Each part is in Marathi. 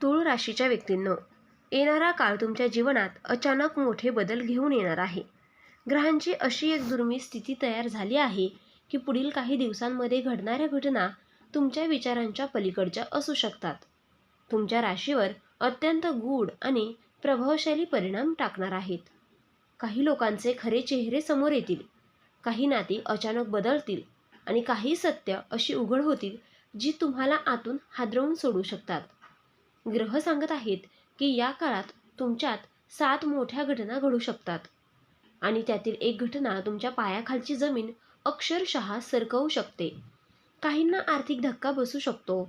तूळ राशीच्या व्यक्तींनो, येणारा काळ तुमच्या जीवनात अचानक मोठे बदल घेऊन येणार आहे. ग्रहांची अशी एक दुर्मिळ स्थिती तयार झाली आहे की पुढील काही दिवसांमध्ये घडणाऱ्या घटना तुमच्या विचारांच्या पलीकडच्या असू शकतात. तुमच्या राशीवर अत्यंत गूढ आणि प्रभावशाली परिणाम टाकणार आहेत. काही लोकांचे खरे चेहरे समोर येतील, काही नाती अचानक बदलतील आणि काही सत्य अशी उघड होतील जी तुम्हाला आतून हादरवून सोडू शकतात. ग्रह सांगत आहेत की या काळात तुमच्यात 7 मोठ्या घटना घडू शकतात आणि त्यातील एक घटना तुमच्या पायाखालची जमीन अक्षरशः सरकवू शकते. काहींना आर्थिक धक्का बसू शकतो,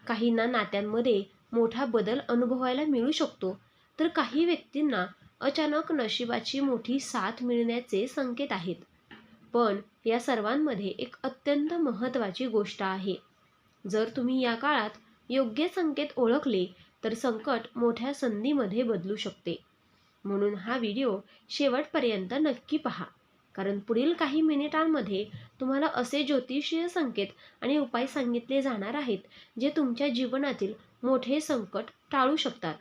काहींना नात्यांमध्ये मोठा बदल अनुभवायला मिळू शकतो, तर काही व्यक्तींना अचानक नशिबाची मोठी साथ मिळण्याचे संकेत आहेत. पण या सर्वांमध्ये एक अत्यंत महत्त्वाची गोष्ट आहे. जर तुम्ही या काळात योग्य संकेत ओळखले तर संकट मोठ्या संधीमध्ये बदलू शकते. म्हणून हा व्हिडिओ शेवटपर्यंत नक्की पहा, कारण पुढील काही मिनिटांमध्ये तुम्हाला असे ज्योतिषीय संकेत आणि उपाय सांगितले जाणार आहेत जे तुमच्या जीवनातील मोठे संकट टाळू शकतात.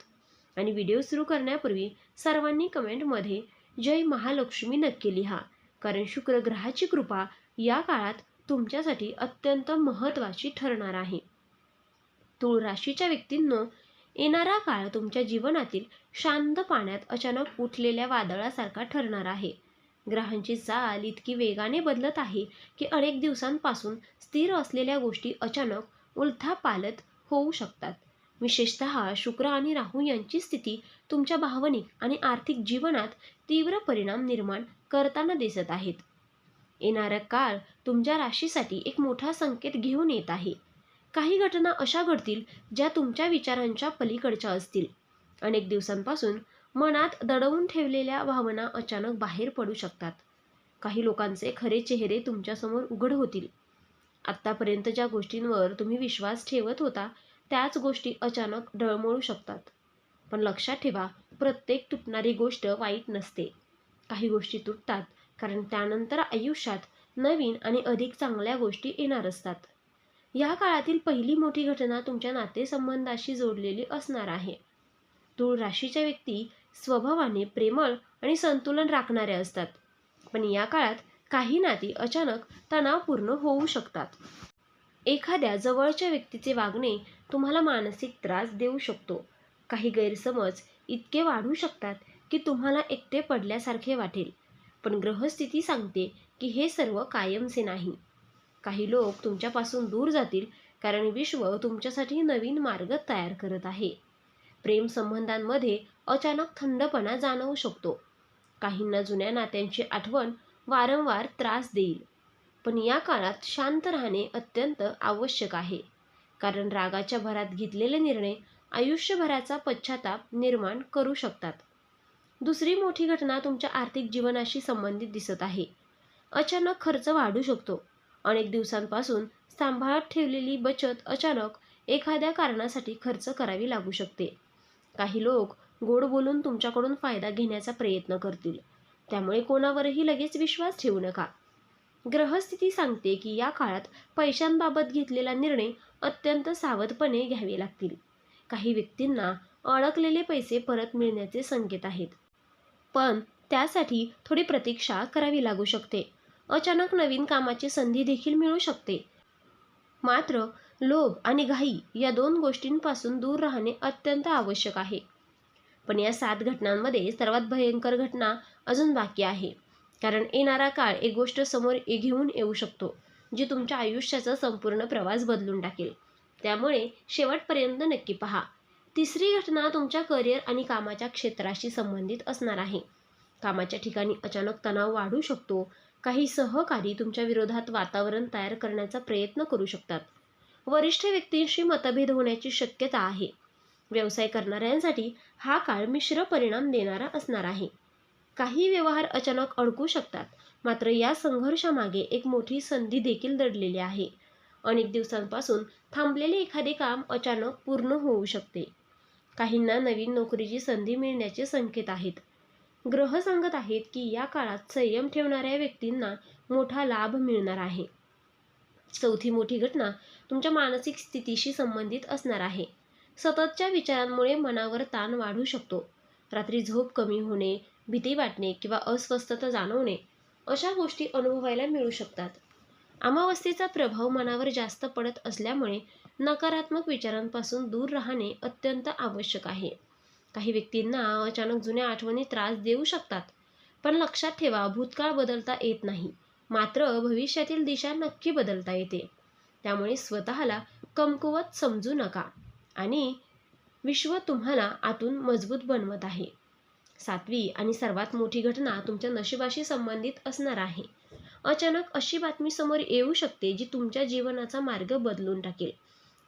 आणि व्हिडिओ सुरू करण्यापूर्वी सर्वांनी कमेंटमध्ये जय महालक्ष्मी नक्की लिहा, कारण शुक्र ग्रहाची कृपा या काळात तुमच्यासाठी अत्यंत महत्त्वाची ठरणार आहे. तूळ राशीच्या व्यक्तींनो, येणारा काळ तुमच्या जीवनातील शांत पाण्यात अचानक उठलेल्या वादळासारखा ठरणार आहे. ग्रहांची चाल इतकी वेगाने बदलत आहे की अनेक दिवसांपासून स्थिर असलेल्या गोष्टी अचानक उलथापालथ होऊ शकतात. विशेषतः शुक्र आणि राहू यांची स्थिती तुमच्या भावनिक आणि आर्थिक जीवनात तीव्र परिणाम निर्माण करताना दिसत आहेत. येणारा काळ तुमच्या राशीसाठी एक मोठा संकेत घेऊन येत आहे. काही घटना अशा घडतील ज्या तुमच्या विचारांच्या पलीकडच्या असतील. अनेक दिवसांपासून मनात दडवून ठेवलेल्या भावना अचानक बाहेर पडू शकतात. काही लोकांचे खरे चेहरे तुमच्यासमोर उघड होतील. आत्तापर्यंत ज्या गोष्टींवर तुम्ही विश्वास ठेवत होता त्याच गोष्टी अचानक डळमळू शकतात. पण लक्षात ठेवा, प्रत्येक तुटणारी गोष्ट वाईट नसते. काही गोष्टी तुटतात कारण त्यानंतर आयुष्यात नवीन आणि अधिक चांगल्या गोष्टी येणार असतात. या काळातील पहिली मोठी घटना तुमच्या नातेसंबंधाशी जोडलेली असणार आहे. तूळ राशीच्या व्यक्ती स्वभावाने प्रेमळ आणि संतुलन राखणारे असतात, पण या काळात काही नाती अचानक तणावपूर्ण होऊ शकतात. एखाद्या जवळच्या व्यक्तीचे वागणे तुम्हाला मानसिक त्रास देऊ शकतो. काही गैरसमज इतके वाढू शकतात की तुम्हाला एकटे पडल्यासारखे वाटेल. पण ग्रहस्थिती सांगते की हे सर्व कायमचे नाही. काही लोक तुमच्यापासून दूर जातील कारण विश्व तुमच्यासाठी नवीन मार्ग तयार करत आहे. प्रेम संबंधांमध्ये अचानक थंडपणा जाणवू शकतो. काहींना जुन्या नात्यांची आठवण वारंवार त्रास देईल. पण या काळात शांत राहणे अत्यंत आवश्यक आहे, कारण रागाच्या भरात घेतलेले निर्णय आयुष्यभराचा पश्चाताप निर्माण करू शकतात. दुसरी मोठी घटना तुमच्या आर्थिक जीवनाशी संबंधित दिसत आहे. अचानक खर्च वाढू शकतो. अनेक दिवसांपासून सांभाळत ठेवलेली बचत अचानक एखाद्या कारणासाठी खर्च करावी लागू शकते. काही लोक गोड बोलून तुमच्याकडून फायदा घेण्याचा प्रयत्न करतील, त्यामुळे कोणावरही लगेच विश्वास ठेवू नका. ग्रहस्थिती सांगते की या काळात पैशांबाबत घेतलेला निर्णय अत्यंत सावधपणे घ्यावे लागतील. काही व्यक्तींना अडकलेले पैसे परत मिळण्याचे संकेत आहेत, पण त्यासाठी थोडी प्रतीक्षा करावी लागू शकते. अचानक नवीन कामाची संधी देखील मिळू शकते. मात्र लोभ आणि घाई या 2 गोष्टींपासून दूर राहणे अत्यंत आवश्यक आहे. पण या 7 घटनांमध्ये सर्वात भयंकर घटना अजून बाकी आहे, कारण येणारा काळ एक गोष्ट समोर घेऊन येऊ शकतो जी तुमच्या आयुष्याचा संपूर्ण प्रवास बदलून टाकेल. त्यामुळे शेवटपर्यंत नक्की पहा. तिसरी घटना तुमच्या करिअर आणि कामाच्या क्षेत्राशी संबंधित असणार आहे. कामाच्या ठिकाणी अचानक तणाव वाढू शकतो. काही सहकारी तुमच्या विरोधात वातावरण तयार करण्याचा प्रयत्न करू शकतात. वरिष्ठ व्यक्तींशी मतभेद होण्याची शक्यता आहे. व्यवसाय करणाऱ्यांसाठी हा काळ मिश्र परिणाम देणारा असणार आहे. काही व्यवहार अचानक अडकू शकतात, मात्र या संघर्षामागे एक मोठी संधी देखील दडलेली आहे. अनेक दिवसांपासून थांबलेले एखादे काम अचानक पूर्ण होऊ शकते. काहींना नवीन नोकरीची संधी मिळण्याचे संकेत आहेत. ग्रह सांगत आहेत की या काळात संयम ठेवणाऱ्या व्यक्तींना मोठा लाभ मिळणार आहे. चौथी मोठी घटना तुमच्या मानसिक स्थितीशी संबंधित असणार आहे. सततच्या विचारांमुळे मनावर ताण वाढू शकतो. रात्री झोप कमी होणे, भीती वाटणे किंवा अस्वस्थता जाणवणे अशा गोष्टी अनुभवायला मिळू शकतात. अमावस्येचा प्रभाव मनावर जास्त पडत असल्यामुळे नकारात्मक विचारांपासून दूर राहणे अत्यंत आवश्यक आहे. काही व्यक्तींना अचानक जुन्या आठवणी त्रास देऊ शकतात, पण लक्षात ठेवा, भूतकाळ बदलता येत नाही, मात्र भविष्यातील दिशा नक्की बदलता येते. त्यामुळे स्वतःला कमकुवत समजू नका आणि विश्व तुम्हाला आतून मजबूत बनवत आहे. 7वी आणि सर्वात मोठी घटना तुमच्या नशिबाशी संबंधित असणार आहे. अचानक अशी बातमी समोर येऊ शकते जी तुमच्या जीवनाचा मार्ग बदलून टाकेल.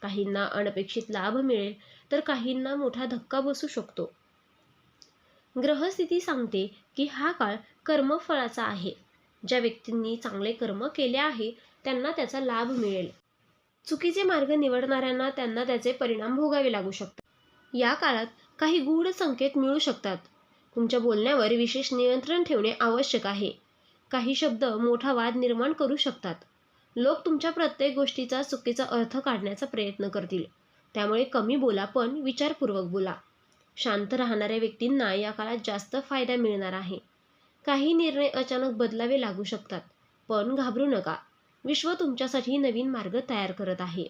काहींना अनपेक्षित लाभ मिळेल, तर काहींना मोठा धक्का बसू शकतो. ग्रहस्थिती सांगते की हा काळ कर्मफळाचा आहे. ज्या व्यक्तींनी चांगले कर्म केले आहे त्यांना त्याचा लाभ मिळेल. चुकीचे मार्ग निवडणाऱ्यांना त्यांना त्याचे परिणाम भोगावे लागू शकतात. या काळात काही गूढ संकेत मिळू शकतात. तुमच्या बोलण्यावर विशेष नियंत्रण ठेवणे आवश्यक आहे. काही शब्द मोठा वाद निर्माण करू शकतात. लोक तुमच्या प्रत्येक गोष्टीचा चुकीचा अर्थ काढण्याचा प्रयत्न करतील. त्यामुळे कमी बोला, पण विचारपूर्वक बोला. शांत राहणाऱ्या व्यक्तींना या काळात जास्त फायदा मिळणार आहे. काही निर्णय अचानक बदलावे लागू शकतात, पण घाबरू नका. विश्व तुमच्यासाठी नवीन मार्ग तयार करत आहे.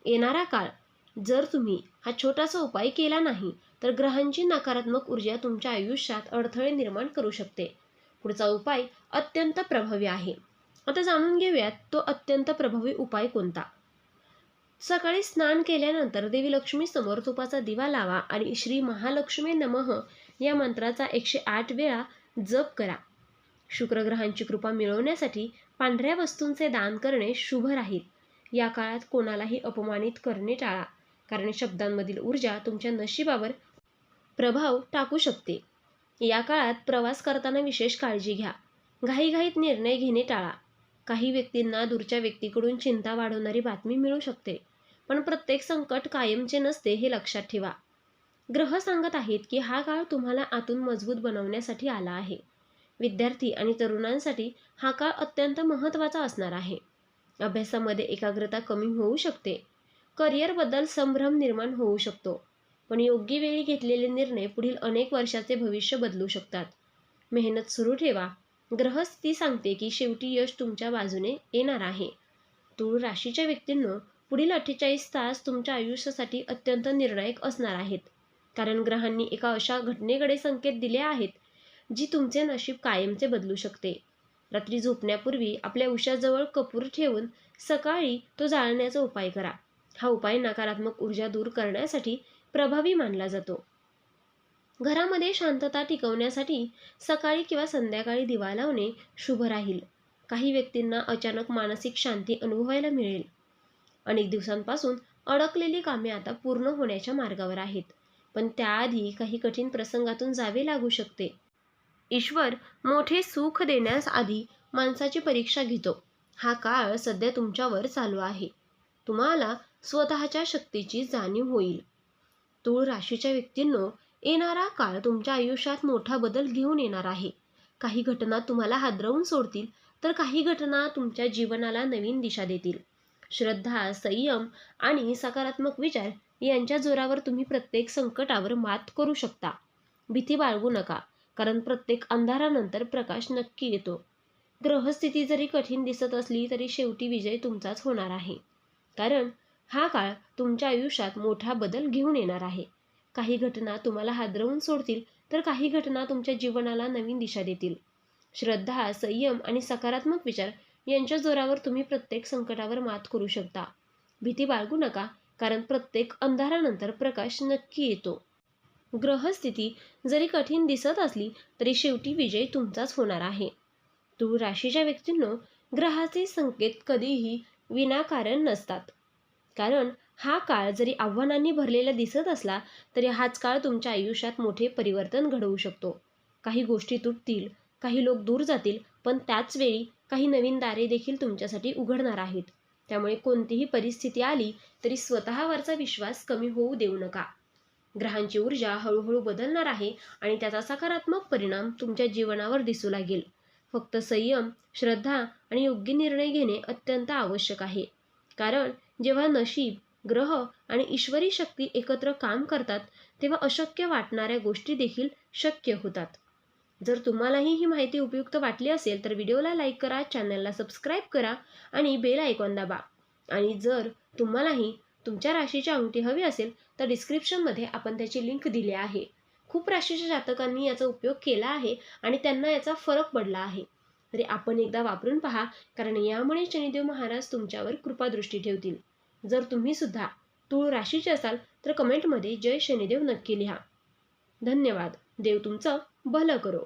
येणारा काळ, जर तुम्ही हा छोटासा उपाय केला नाही तर ग्रहांची नकारात्मक ऊर्जा तुमच्या आयुष्यात अडथळे निर्माण करू शकते. पुढचा उपाय अत्यंत प्रभावी आहे. आता जाणून घेऊयात तो अत्यंत प्रभावी उपाय कोणता. सकाळी स्नान केल्यानंतर देवी लक्ष्मी समोर तुपाचा दिवा लावा आणि श्री महालक्ष्मी नमः या मंत्राचा 108 वेळा जप करा. शुक्रग्रहांची कृपा मिळवण्यासाठी पांढऱ्या वस्तूंचे दान करणे शुभ राहील. या काळात कोणालाही अपमानित करणे टाळा, कारण शब्दांमधील ऊर्जा तुमच्या नशिबावर प्रभाव टाकू शकते. या काळात प्रवास करताना विशेष काळजी घ्या. घाईघाईत निर्णय घेणे टाळा. काही व्यक्तींना दूरच्या व्यक्तीकडून चिंता वाढवणारी बातमी मिळू शकते, पण प्रत्येक संकट कायमचे नसते हे लक्षात ठेवा. ग्रह सांगत आहेत की हा काळ तुम्हाला आतून मजबूत बनवण्यासाठी आला आहे. विद्यार्थी आणि तरुणांसाठी हा काळ अत्यंत महत्त्वाचा असणार आहे. अभ्यासामध्ये एकाग्रता कमी होऊ शकते. करिअरबद्दल संभ्रम निर्माण होऊ शकतो, पण योग्य वेळी घेतलेले निर्णय पुढील अनेक वर्षाचे भविष्य बदलू शकतात. मेहनत सुरू ठेवा. ग्रहस्थिती सांगते की शेवटी यश तुमच्या बाजूने येणार आहे. तूळ राशीच्या व्यक्तींनो, पुढील 48 तास तुमच्या आयुष्यासाठी अत्यंत निर्णायक असणार आहेत, कारण ग्रहांनी एका अशा घटनेकडे संकेत दिले आहेत जी तुमचे नशीब कायमचे बदलू शकते. रात्री झोपण्यापूर्वी आपल्या उशाजवळ कपूर ठेवून सकाळी तो जाळण्याचा उपाय करा. हा उपाय नकारात्मक ऊर्जा दूर करण्यासाठी प्रभावी मानला जातो. घरामध्ये शांतता टिकवण्यासाठी सकाळी किंवा संध्याकाळी दिवा लावणे शुभ राहील. काही व्यक्तींना अचानक मानसिक शांती अनुभवायला मिळेल. अनेक दिवसांपासून अडकलेली कामे आता पूर्ण होण्याच्या मार्गावर आहेत, पण त्याआधी काही कठीण प्रसंगातून जावे लागू शकते. ईश्वर मोठे सुख देण्यास आधी माणसाची परीक्षा घेतो. हा काळ सध्या तुमच्यावर चालू आहे. तुम्हाला स्वतःच्या शक्तीची जाणीव होईल. तूळ राशीच्या व्यक्तींनो, येणारा काळ तुमच्या आयुष्यात मोठा बदल घेऊन येणार आहे. काही घटना तुम्हाला हादरवून सोडतील, तर काही घटना तुमच्या जीवनाला नवीन दिशा देतील. श्रद्धा, संयम आणि सकारात्मक विचार यांच्या जोरावर तुम्ही प्रत्येक संकटावर मात करू शकता. भीती बाळगू नका, कारण प्रत्येक अंधारानंतर प्रकाश नक्की येतो. ग्रहस्थिती जरी कठीण दिसत असली तरी शेवटी विजय तुमचाच होणार आहे, कारण हा काळ तुमच्या आयुष्यात मोठा बदल घेऊन येणार आहे. काही घटना तुम्हाला हादरवून सोडतील, तर काही घटना तुमच्या जीवनाला नवीन दिशा देतील. श्रद्धा, संयम आणि सकारात्मक विचार यांच्या जोरावर तुम्ही प्रत्येक संकटावर मात करू शकता. भीती बाळगू नका, कारण प्रत्येक अंधारानंतर प्रकाश नक्की येतो. ग्रहस्थिती जरी कठीण दिसत असली तरी शेवटी विजय तुमचाच होणार आहे. तूळ राशीच्या व्यक्तींनो, ग्रहाचे संकेत कधीही विनाकारण नसतात. कारण हा काळ जरी आव्हानांनी भरलेला दिसत असला तरी हाच काळ तुमच्या आयुष्यात मोठे परिवर्तन घडवू शकतो. काही गोष्टी तुटतील, काही लोक दूर जातील, पण त्याच वेळी काही नवीन दारे देखील तुमच्यासाठी उघडणार आहेत. त्यामुळे कोणतीही परिस्थिती आली तरी स्वतःवरचा विश्वास कमी होऊ देऊ नका. ग्रहांची ऊर्जा हळूहळू बदलणार आहे आणि त्याचा सकारात्मक परिणाम तुमच्या जीवनावर दिसू लागेल. फक्त संयम, श्रद्धा आणि योग्य निर्णय घेणे अत्यंत आवश्यक आहे. कारण जेव्हा नशीब ग्रह आणि ईश्वरी शक्ती एकत्र काम करतात तेव्हा अशक्य वाटणाऱ्या गोष्टी देखील शक्य होतात. जर तुम्हालाही ही माहिती उपयुक्त वाटली असेल तर व्हिडिओला लाईक करा, चॅनलला सबस्क्राईब करा आणि बेल आयकॉन दाबा. आणि जर तुम्हालाही तुमच्या राशीची अंगठी हवी असेल तर डिस्क्रिप्शनमध्ये आपण त्याची लिंक दिली आहे. खूप राशीच्या जातकांनी याचा उपयोग केला आहे आणि त्यांना याचा फरक पडला आहे. तरी आपण एकदा वापरून पहा, कारण यामुळे शनिदेव महाराज तुमच्यावर कृपादृष्टी ठेवतील. जर तुम्ही सुद्धा तूळ राशीचे असाल तर कमेंटमध्ये जय शनिदेव नक्की लिहा. धन्यवाद. देव तुमचं भलं करो.